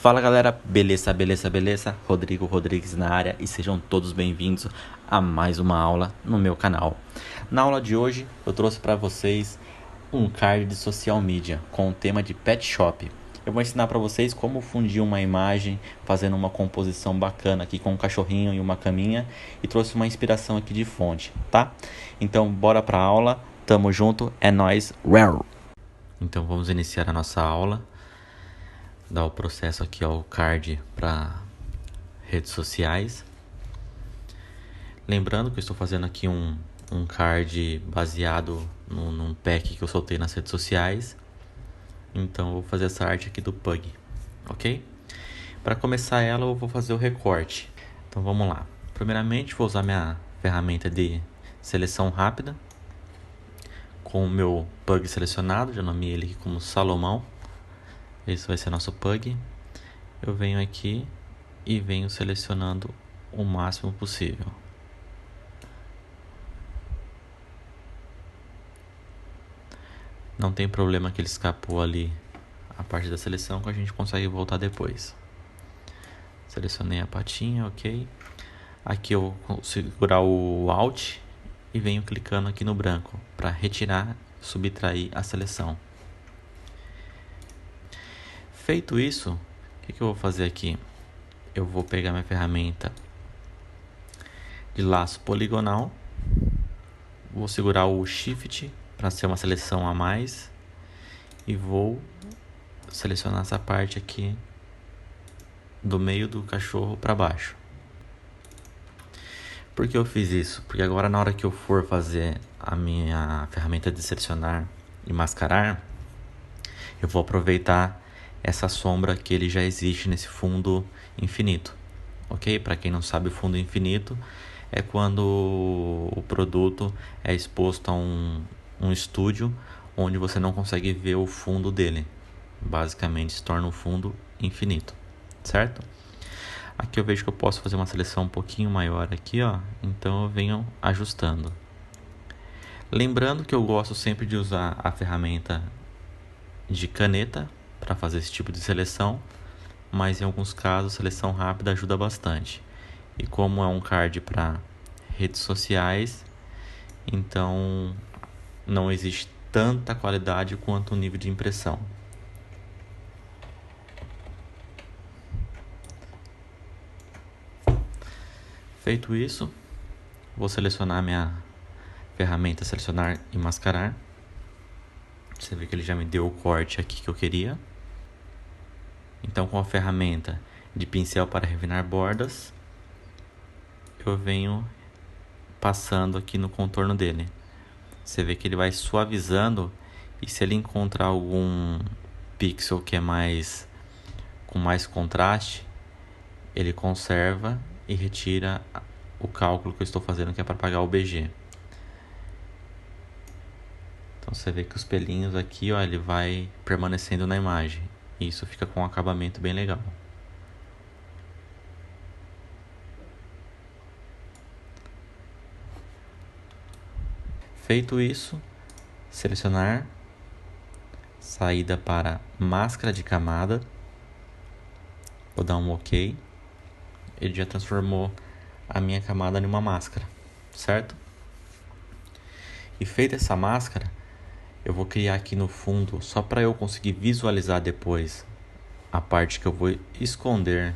Fala galera, beleza? Rodrigo Rodrigues na área e sejam todos bem-vindos a mais uma aula no meu canal. Na aula de hoje eu trouxe para vocês um card de social media com o tema de pet shop. Eu vou ensinar para vocês como fundir uma imagem fazendo uma composição bacana aqui com um cachorrinho e uma caminha e trouxe uma inspiração aqui de fonte, tá? Então bora para a aula, tamo junto, é nóis, Então vamos iniciar a nossa aula. Dar o processo aqui ao card para redes sociais. Lembrando que eu estou fazendo aqui um card baseado num pack que eu soltei nas redes sociais. Então eu vou fazer essa arte aqui do Pug, ok? Para começar ela eu vou fazer o recorte. Então vamos lá. Primeiramente vou usar minha ferramenta de seleção rápida. Com o meu Pug selecionado, já nomeei ele aqui como Salomão. Esse vai ser nosso Pug. Eu venho aqui e venho selecionando o máximo possível. Não tem problema que ele escapou ali a parte da seleção, que a gente consegue voltar depois. Selecionei a patinha, ok. Aqui eu vou segurar o Alt e venho clicando aqui no branco para retirar, subtrair a seleção. Feito isso, o que eu vou fazer aqui? Eu vou pegar minha ferramenta de laço poligonal, vou segurar o Shift para ser uma seleção a mais e vou selecionar essa parte aqui do meio do cachorro para baixo. Por que eu fiz isso? Porque agora na hora que eu for fazer a minha ferramenta de selecionar e mascarar, eu vou aproveitar essa sombra que ele já existe nesse fundo infinito, ok? Para quem não sabe, o fundo infinito é quando o produto é exposto a um estúdio onde você não consegue ver o fundo dele. Basicamente se torna um fundo infinito, certo? Aqui eu vejo que eu posso fazer uma seleção um pouquinho maior aqui, ó. Então eu venho ajustando. Lembrando que eu gosto sempre de usar a ferramenta de caneta para fazer esse tipo de seleção, mas em alguns casos a seleção rápida ajuda bastante. E como é um card para redes sociais, então não existe tanta qualidade quanto o nível de impressão. Feito isso, vou selecionar minha ferramenta selecionar e mascarar. Você vê que ele já me deu o corte aqui que eu queria. Então com a ferramenta de pincel para refinar bordas, eu venho passando aqui no contorno dele. Você vê que ele vai suavizando e se ele encontrar algum pixel que é com mais contraste, ele conserva e retira o cálculo que eu estou fazendo, que é para apagar o BG. Então você vê que os pelinhos aqui, ó, ele vai permanecendo na imagem. E isso fica com um acabamento bem legal. Feito isso, selecionar, saída para máscara de camada. Vou dar um OK. Ele já transformou a minha camada em uma máscara, certo? E feita essa máscara, eu vou criar aqui no fundo, só para eu conseguir visualizar depois a parte que eu vou esconder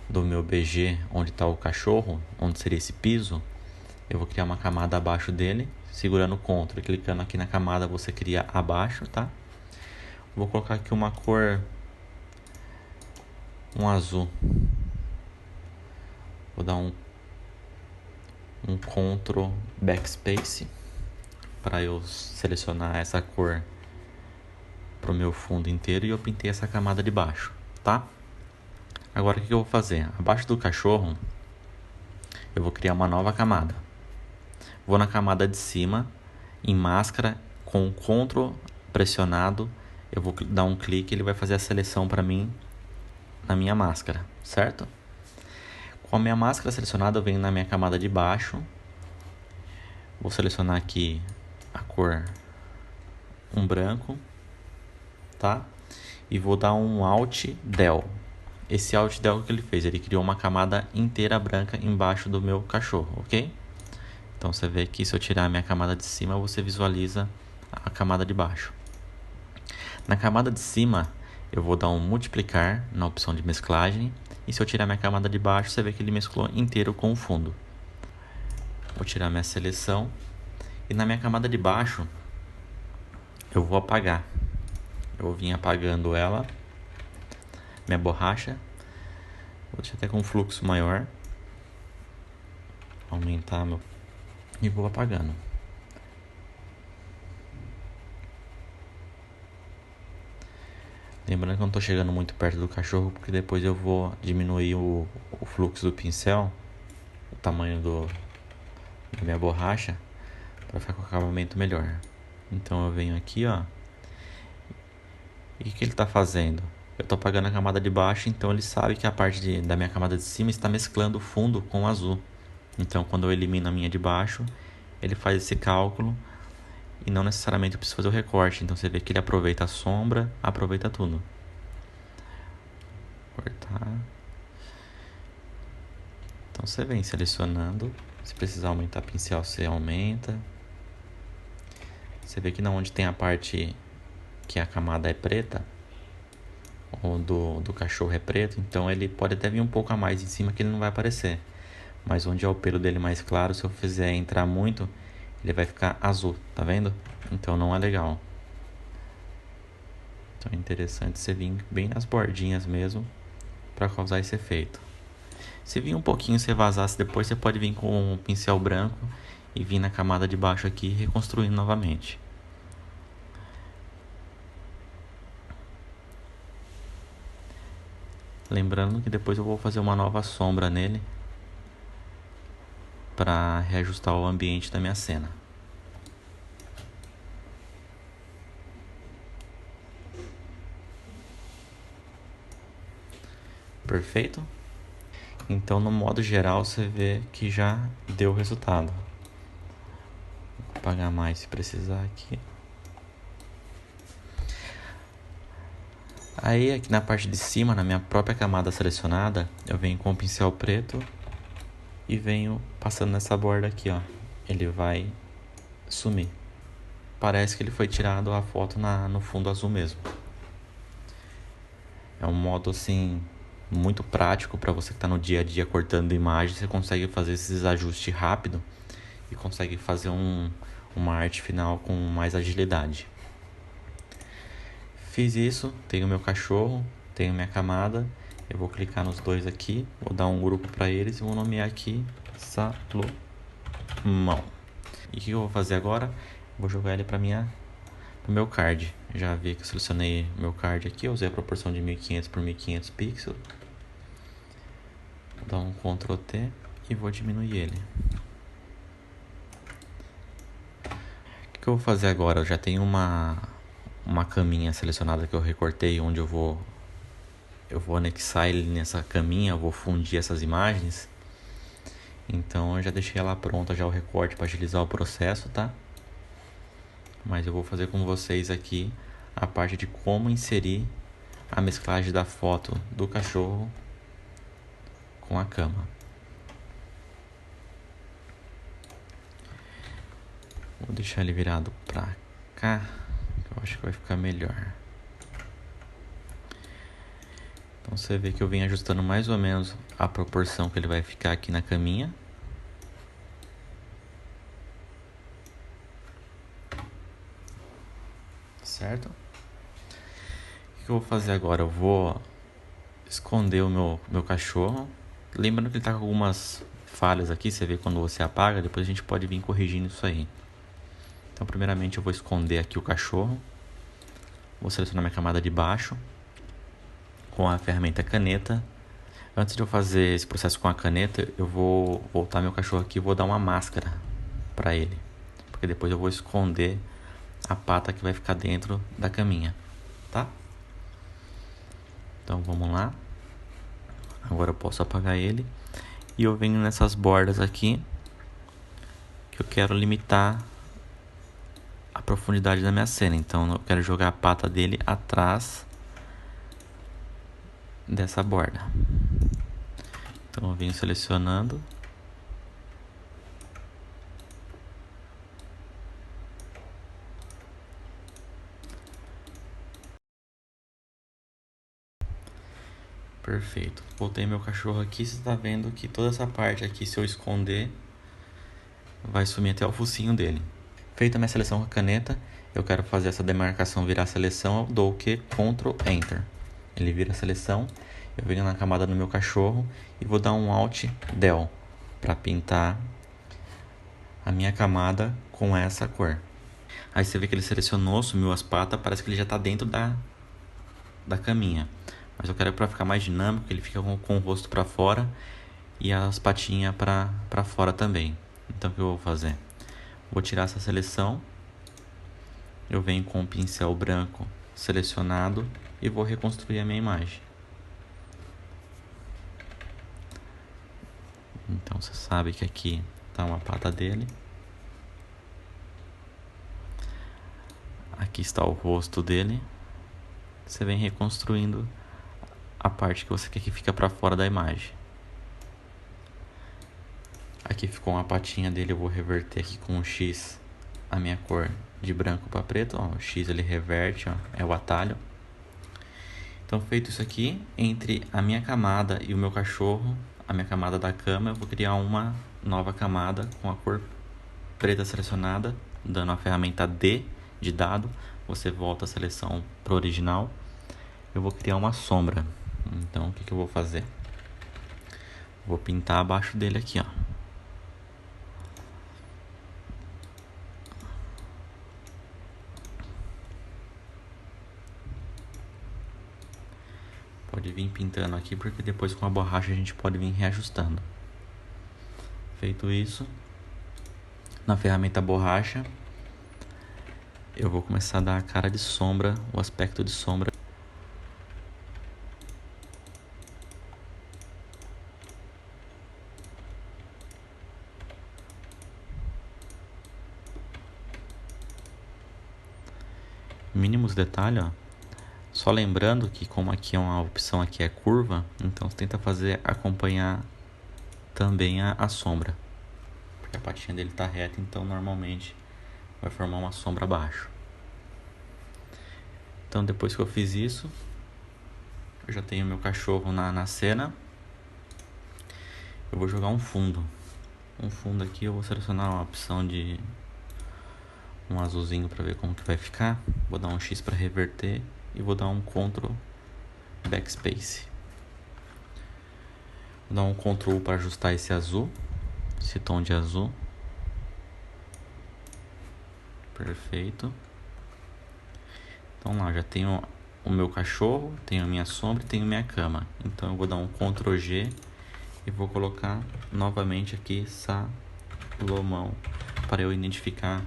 do meu BG, onde está o cachorro, onde seria esse piso. Eu vou criar uma camada abaixo dele, segurando o Ctrl e clicando aqui na camada você cria abaixo, tá? Vou colocar aqui uma cor, um azul. Vou dar um Ctrl Backspace para eu selecionar essa cor para o meu fundo inteiro e eu pintei essa camada de baixo, tá? Agora o que eu vou fazer? Abaixo do cachorro eu vou criar uma nova camada. Vou na camada de cima, em máscara, com o Ctrl pressionado, eu vou dar um clique e ele vai fazer a seleção para mim na minha máscara, certo? Com a minha máscara selecionada, eu venho na minha camada de baixo, vou selecionar aqui a cor branco, tá? E vou dar um Alt Del. esse Alt Del que ele fez, ele criou uma camada inteira branca embaixo do meu cachorro, ok? Então você vê que se eu tirar a minha camada de cima, você visualiza a camada de baixo. Na camada de cima, eu vou dar um multiplicar na opção de mesclagem. E se eu tirar minha camada de baixo, você vê que ele mesclou inteiro com o fundo. Vou tirar minha seleção. E na minha camada de baixo, eu vou apagar. Eu vim apagando ela, minha borracha. Vou deixar até com um fluxo maior. Aumentar meu... E vou apagando. Lembrando que eu não estou chegando muito perto do cachorro, porque depois eu vou diminuir o fluxo do pincel, o tamanho da minha borracha, para ficar com o acabamento melhor. Então eu venho aqui, ó. E o que ele está fazendo? Eu estou apagando a camada de baixo, então ele sabe que a parte da minha camada de cima está mesclando o fundo com o azul. Então quando eu elimino a minha de baixo, ele faz esse cálculo e não necessariamente eu preciso fazer o recorte. Então você vê que ele aproveita a sombra, aproveita tudo. Cortar. Então você vem selecionando. Se precisar aumentar pincel, você aumenta. Você vê que não onde tem a parte que a camada é preta, ou do cachorro é preto, então ele pode até vir um pouco a mais em cima que ele não vai aparecer. Mas onde é o pelo dele mais claro, se eu fizer entrar muito, ele vai ficar azul, tá vendo? Então não é legal. Então é interessante você vir bem nas bordinhas mesmo, para causar esse efeito. Se vir um pouquinho, você vazasse depois, você pode vir com um pincel branco e vir na camada de baixo aqui, reconstruindo novamente. Lembrando que depois eu vou fazer uma nova sombra nele para reajustar o ambiente da minha cena. Perfeito? Então, no modo geral, você vê que já deu o resultado. Vou apagar mais se precisar aqui. Aí, aqui na parte de cima, na minha própria camada selecionada, eu venho com o pincel preto e venho passando nessa borda aqui, ó. Ele vai sumir. Parece que ele foi tirado a foto no fundo azul mesmo. É um modo, assim, muito prático para você que está no dia a dia cortando imagem. Você consegue fazer esses ajustes rápido e consegue fazer uma arte final com mais agilidade. Fiz isso, tenho meu cachorro, tenho minha camada. Eu vou clicar nos dois aqui, vou dar um grupo para eles e vou nomear aqui Salomão. E o que eu vou fazer agora? Vou jogar ele para meu card. Já vi que eu selecionei meu card aqui, eu usei a proporção de 1500 por 1500 pixels. Vou dar um Ctrl T e vou diminuir ele. O que eu vou fazer agora? Eu já tenho uma caminha selecionada que eu recortei, onde eu vou anexar ele nessa caminha, eu vou fundir essas imagens. Então eu já deixei ela pronta, já o recorte para agilizar o processo, tá? Mas eu vou fazer com vocês aqui a parte de como inserir a mesclagem da foto do cachorro com a cama. Vou deixar ele virado pra cá, que eu acho que vai ficar melhor. Então você vê que eu venho ajustando mais ou menos a proporção que ele vai ficar aqui na caminha. Certo? O que eu vou fazer agora? Eu vou esconder o meu cachorro. Lembrando que ele tá com algumas falhas aqui, você vê quando você apaga, depois a gente pode vir corrigindo isso aí. Então primeiramente eu vou esconder aqui o cachorro. Vou selecionar minha camada de baixo com a ferramenta caneta. Antes de eu fazer esse processo com a caneta, eu vou voltar meu cachorro aqui e vou dar uma máscara para ele, porque depois eu vou esconder a pata que vai ficar dentro da caminha, tá? Então vamos lá. Agora eu posso apagar ele e eu venho nessas bordas aqui que eu quero limitar a profundidade da minha cena. Então eu quero jogar a pata dele atrás dessa borda. Então eu venho selecionando. Perfeito. Voltei meu cachorro aqui, você está vendo que toda essa parte aqui, se eu esconder, vai sumir até o focinho dele. Feita a minha seleção com a caneta, eu quero fazer essa demarcação virar seleção, eu dou o que? Ctrl Enter. Ele vira a seleção, eu venho na camada do meu cachorro e vou dar um Alt Del para pintar a minha camada com essa cor. Aí você vê que ele selecionou, sumiu as patas, parece que ele já está dentro da caminha. Mas eu quero para ficar mais dinâmico, que ele fica com o rosto para fora e as patinhas para fora também. Então o que eu vou fazer? Vou tirar essa seleção, eu venho com o pincel branco selecionado e vou reconstruir a minha imagem. Então você sabe que aqui está uma pata dele. Aqui está o rosto dele. Você vem reconstruindo a parte que você quer que fica para fora da imagem. Aqui ficou uma patinha dele, eu vou reverter aqui com o X a minha cor de branco para preto. Ó, o X ele reverte, ó, é o atalho. Então feito isso aqui, entre a minha camada e o meu cachorro, a minha camada da cama, eu vou criar uma nova camada com a cor preta selecionada, dando a ferramenta D de dado. Você volta a seleção para o original. Eu vou criar uma sombra. Então o que eu vou fazer? Vou pintar abaixo dele aqui, ó. Pode vir pintando aqui, porque depois com a borracha a gente pode vir reajustando. Feito isso, na ferramenta borracha, eu vou começar a dar a cara de sombra, o aspecto de sombra. Mínimos detalhes, ó. Só lembrando que como aqui é uma opção aqui é curva, então você tenta fazer acompanhar também a sombra. Porque a patinha dele tá reta, então normalmente vai formar uma sombra abaixo. Então depois que eu fiz isso, eu já tenho meu cachorro na cena. Eu vou jogar um fundo. Um fundo aqui, eu vou selecionar uma opção de um azulzinho para ver como que vai ficar. Vou dar um X para reverter e vou dar um Ctrl Backspace. Vou dar um Ctrl para ajustar esse azul, esse tom de azul. Perfeito. Então lá, já tenho o meu cachorro, tenho a minha sombra e tenho minha cama. Então eu vou dar um Ctrl G e vou colocar novamente aqui Salomão para eu identificar.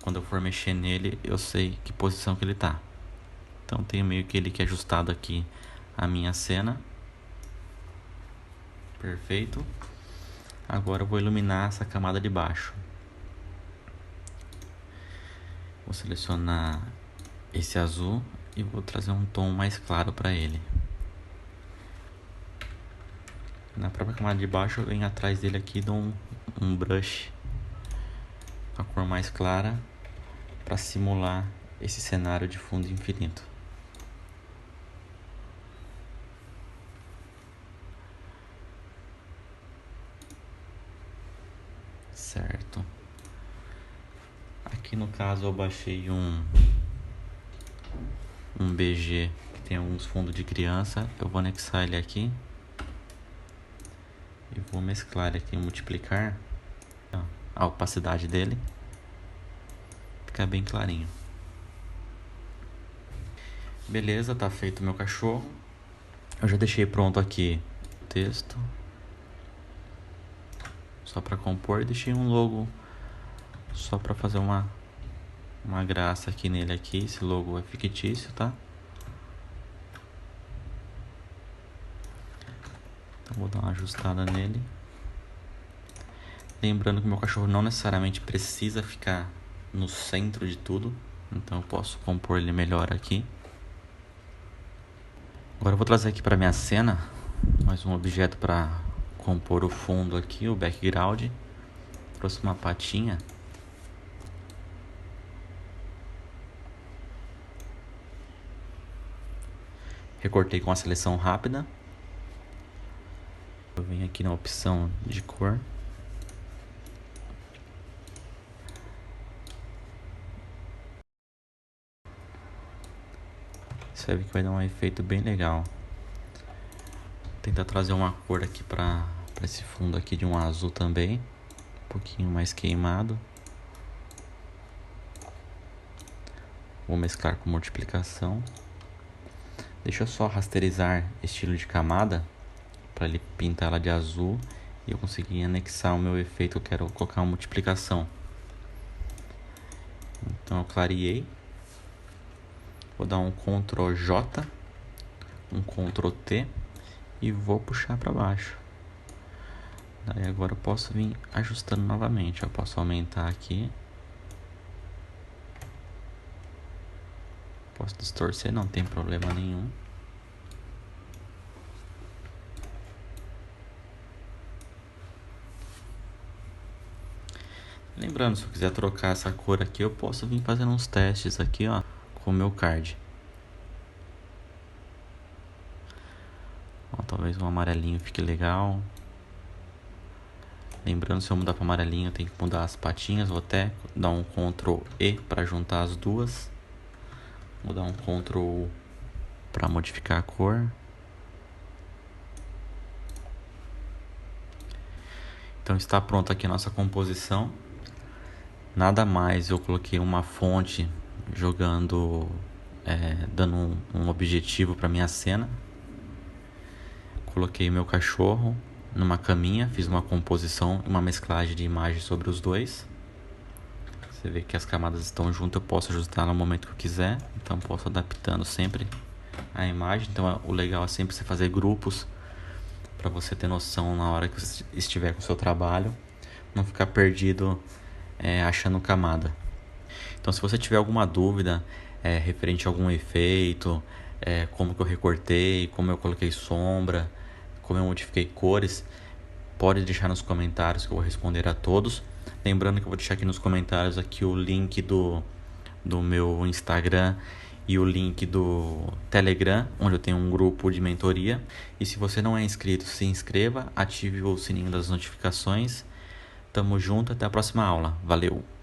Quando eu for mexer nele, eu sei que posição que ele tá. Então tenho meio que ele que ajustado aqui a minha cena. Perfeito. Agora eu vou iluminar essa camada de baixo. Vou selecionar esse azul e vou trazer um tom mais claro para ele. Na própria camada de baixo eu venho atrás dele aqui e dou um brush com a cor mais clara para simular esse cenário de fundo infinito. Certo. Aqui no caso eu baixei um BG que tem alguns fundos de criança. Eu vou anexar ele aqui e vou mesclar aqui, multiplicar a opacidade dele, ficar bem clarinho. Beleza, tá feito o meu cachorro. Eu já deixei pronto aqui o texto, só para compor, e deixei um logo só para fazer uma graça aqui nele aqui. Esse logo é fictício, tá? Então vou dar uma ajustada nele. Lembrando que meu cachorro não necessariamente precisa ficar no centro de tudo, então eu posso compor ele melhor aqui. Agora eu vou trazer aqui para minha cena mais um objeto para compor o fundo aqui, o background. Trouxe uma patinha. Recortei com a seleção rápida. Eu venho aqui na opção de cor. Você vai ver que vai dar um efeito bem legal. Vou tentar trazer uma cor aqui para esse fundo aqui de um azul também. Um pouquinho mais queimado. Vou mesclar com multiplicação. Deixa eu só rasterizar estilo de camada para ele pintar ela de azul e eu conseguir anexar o meu efeito. Eu quero colocar uma multiplicação. Então eu clareei. Vou dar um Ctrl J, um Ctrl T e vou puxar para baixo. Daí agora eu posso vir ajustando novamente. Eu posso aumentar aqui. Posso distorcer, não tem problema nenhum. Lembrando, se eu quiser trocar essa cor aqui, eu posso vir fazendo uns testes aqui, ó, com o meu card. Ó, talvez um amarelinho fique legal. Lembrando, se eu mudar para amarelinho, eu tenho que mudar as patinhas. Vou até dar um Ctrl E para juntar as duas. Vou dar um Ctrl U para modificar a cor. Então está pronta aqui a nossa composição. Nada mais, eu coloquei uma fonte jogando, dando um objetivo para minha cena. Coloquei meu cachorro numa caminha, fiz uma composição e uma mesclagem de imagens sobre os dois. Você vê que as camadas estão juntas, eu posso ajustar no momento que eu quiser, então posso adaptando sempre a imagem. Então o legal é sempre você fazer grupos para você ter noção na hora que você estiver com o seu trabalho, não ficar perdido achando camada. Então se você tiver alguma dúvida referente a algum efeito, como que eu recortei, como eu coloquei sombra, como eu modifiquei cores, pode deixar nos comentários que eu vou responder a todos. Lembrando que eu vou deixar aqui nos comentários aqui o link do meu Instagram e o link do Telegram, onde eu tenho um grupo de mentoria. E se você não é inscrito, se inscreva, ative o sininho das notificações. Tamo junto, até a próxima aula. Valeu!